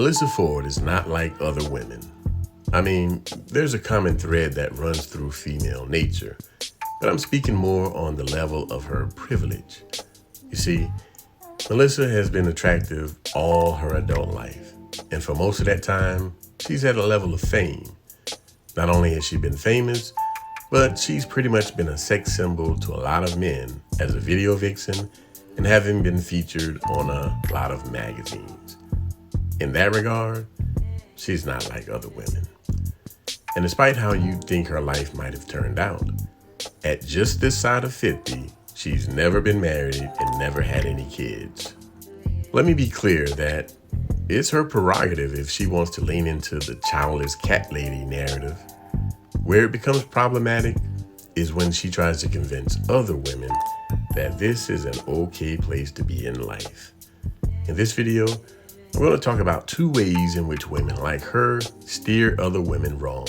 Melyssa Ford is not like other women. I mean, there's a common thread that runs through female nature, but I'm speaking more on the level of her privilege. You see, Melyssa has been attractive all her adult life, and for most of that time, she's at a level of fame. Not only has she been famous, but she's pretty much been a sex symbol to a lot of men as a video vixen and having been featured on a lot of magazines. In that regard, she's not like other women. And despite how you think her life might have turned out, at just this side of 50, she's never been married and never had any kids. Let me be clear that it's her prerogative if she wants to lean into the childless cat lady narrative. Where it becomes problematic is when she tries to convince other women that this is an okay place to be in life. In this video, we're going to talk about 2 ways in which women like her steer other women wrong.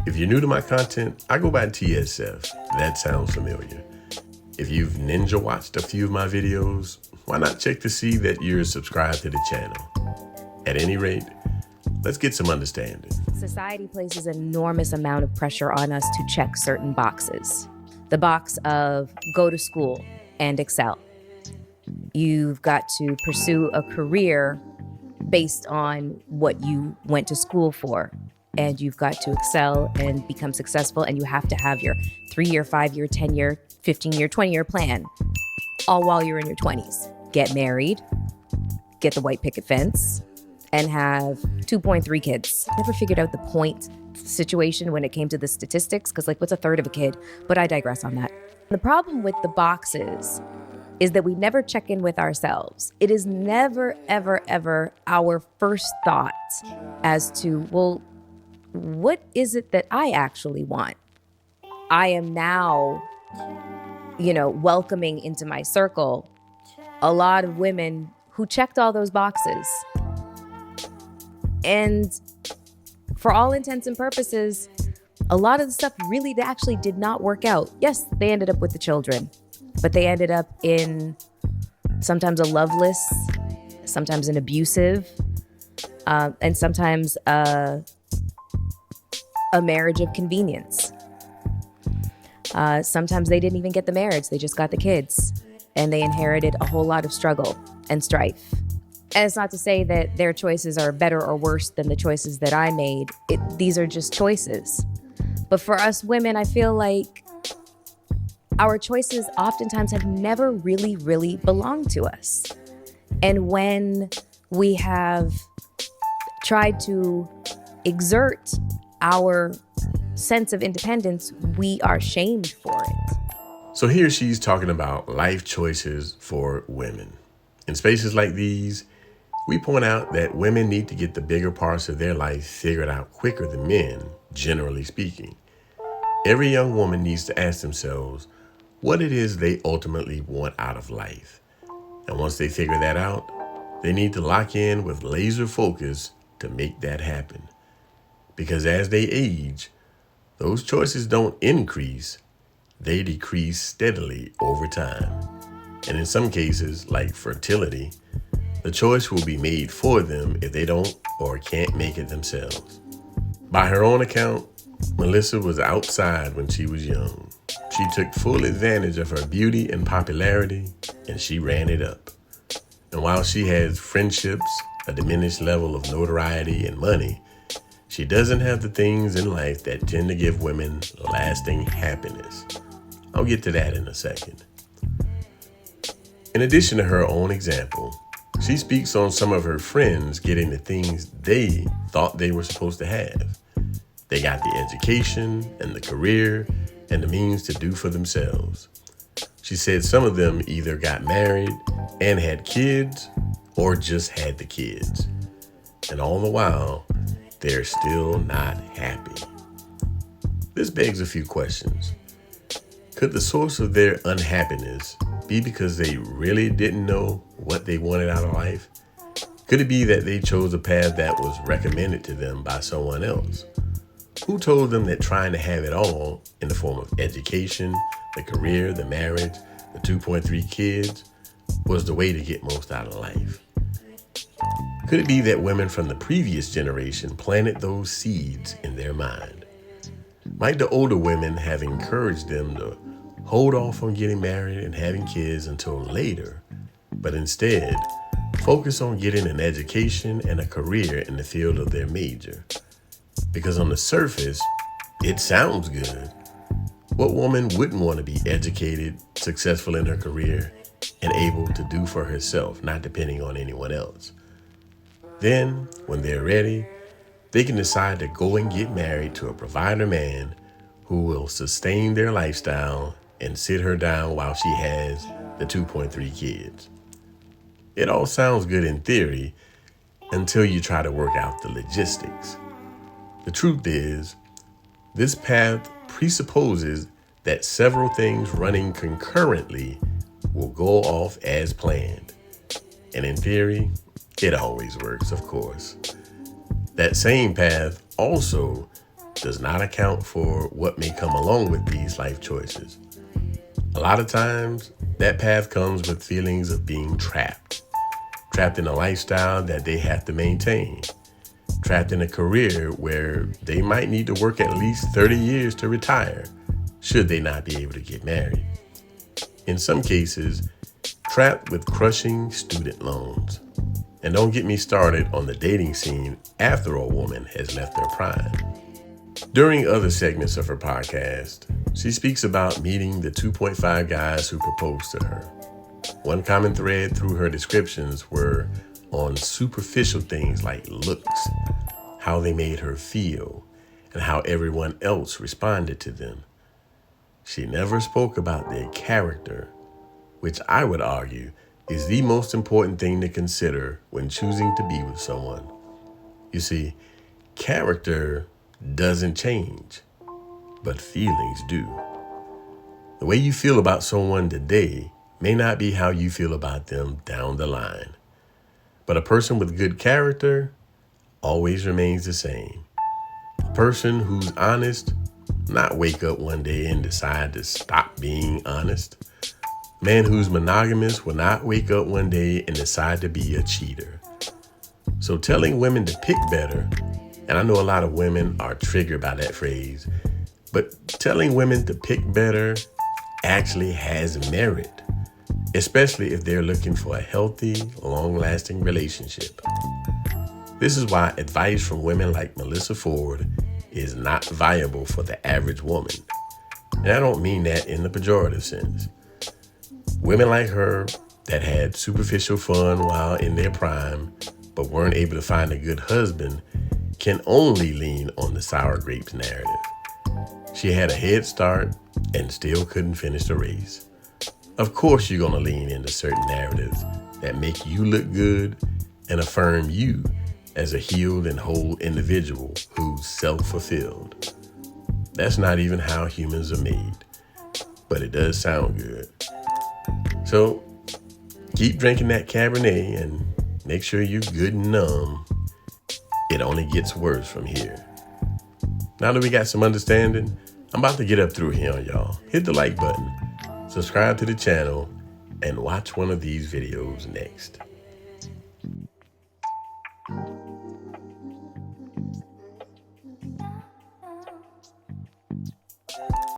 If you're new to my content, I go by TSF. That sounds familiar. If you've ninja watched a few of my videos, why not check to see that you're subscribed to the channel? At any rate, let's get some understanding. Society places an enormous amount of pressure on us to check certain boxes. The box of go to school and excel. You've got to pursue a career based on what you went to school for. And you've got to excel and become successful. And you have to have your 3-year, 5-year, 10-year, 15-year, 20-year plan, all while you're in your 20s. Get married, get the white picket fence, and have 2.3 kids. Never figured out the point situation when it came to the statistics, because what's a third of a kid? But I digress on that. The problem with the boxes is that we never check in with ourselves. It is never, ever, ever our first thought as to, well, what is it that I actually want? I am now, welcoming into my circle a lot of women who checked all those boxes. And for all intents and purposes, a lot of the stuff really actually did not work out. Yes, they ended up with the children, but they ended up in sometimes a loveless, sometimes an abusive, and sometimes a marriage of convenience. Sometimes they didn't even get the marriage, they just got the kids, and they inherited a whole lot of struggle and strife. And it's not to say that their choices are better or worse than the choices that I made. These are just choices. But for us women, I feel like our choices oftentimes have never really, really belonged to us. And when we have tried to exert our sense of independence, we are shamed for it. So here she's talking about life choices for women. In spaces like these, we point out that women need to get the bigger parts of their life figured out quicker than men, generally speaking. Every young woman needs to ask themselves what it is they ultimately want out of life. And once they figure that out, they need to lock in with laser focus to make that happen. Because as they age, those choices don't increase, they decrease steadily over time. And in some cases, like fertility, the choice will be made for them if they don't or can't make it themselves. By her own account, Melyssa was outside when she was young. She took full advantage of her beauty and popularity, and she ran it up. And while she has friendships, a diminished level of notoriety and money, she doesn't have the things in life that tend to give women lasting happiness. I'll get to that in a second. In addition to her own example, she speaks on some of her friends getting the things they thought they were supposed to have. They got the education and the career and the means to do for themselves. She said some of them either got married and had kids or just had the kids. And all the while, they're still not happy. This begs a few questions. Could the source of their unhappiness be because they really didn't know what they wanted out of life? Could it be that they chose a path that was recommended to them by someone else? Who told them that trying to have it all in the form of education, the career, the marriage, the 2.3 kids was the way to get most out of life? Could it be that women from the previous generation planted those seeds in their mind? Might the older women have encouraged them to hold off on getting married and having kids until later, but instead focus on getting an education and a career in the field of their major? Because on the surface, it sounds good. What woman wouldn't want to be educated, successful in her career, and able to do for herself, not depending on anyone else? Then, when they're ready, they can decide to go and get married to a provider man who will sustain their lifestyle and sit her down while she has the 2.3 kids. It all sounds good in theory until you try to work out the logistics. The truth is, this path presupposes that several things running concurrently will go off as planned. And in theory, it always works, of course. That same path also does not account for what may come along with these life choices. A lot of times, that path comes with feelings of being trapped in a lifestyle that they have to maintain, trapped in a career where they might need to work at least 30 years to retire, should they not be able to get married. In some cases, trapped with crushing student loans. And don't get me started on the dating scene after a woman has left their prime. During other segments of her podcast, she speaks about meeting the 2.5 guys who proposed to her. One common thread through her descriptions were on superficial things like looks, how they made her feel, and how everyone else responded to them. She never spoke about their character, which I would argue is the most important thing to consider when choosing to be with someone. You see, character doesn't change, but feelings do. The way you feel about someone today may not be how you feel about them down the line. But a person with good character always remains the same. A person who's honest, not wake up one day and decide to stop being honest. A man who's monogamous will not wake up one day and decide to be a cheater. So telling women to pick better, and I know a lot of women are triggered by that phrase, but telling women to pick better actually has merit, especially if they're looking for a healthy, long-lasting relationship. This is why advice from women like Melyssa Ford is not viable for the average woman. And I don't mean that in the pejorative sense. Women like her that had superficial fun while in their prime, but weren't able to find a good husband, can only lean on the sour grapes narrative. She had a head start and still couldn't finish the race. Of course you're gonna lean into certain narratives that make you look good and affirm you as a healed and whole individual who's self-fulfilled. That's not even how humans are made, but it does sound good. So keep drinking that Cabernet and make sure you're good and numb. It only gets worse from here. Now that we got some understanding, I'm about to get up through here, y'all. Hit the like button, subscribe to the channel, and watch one of these videos next.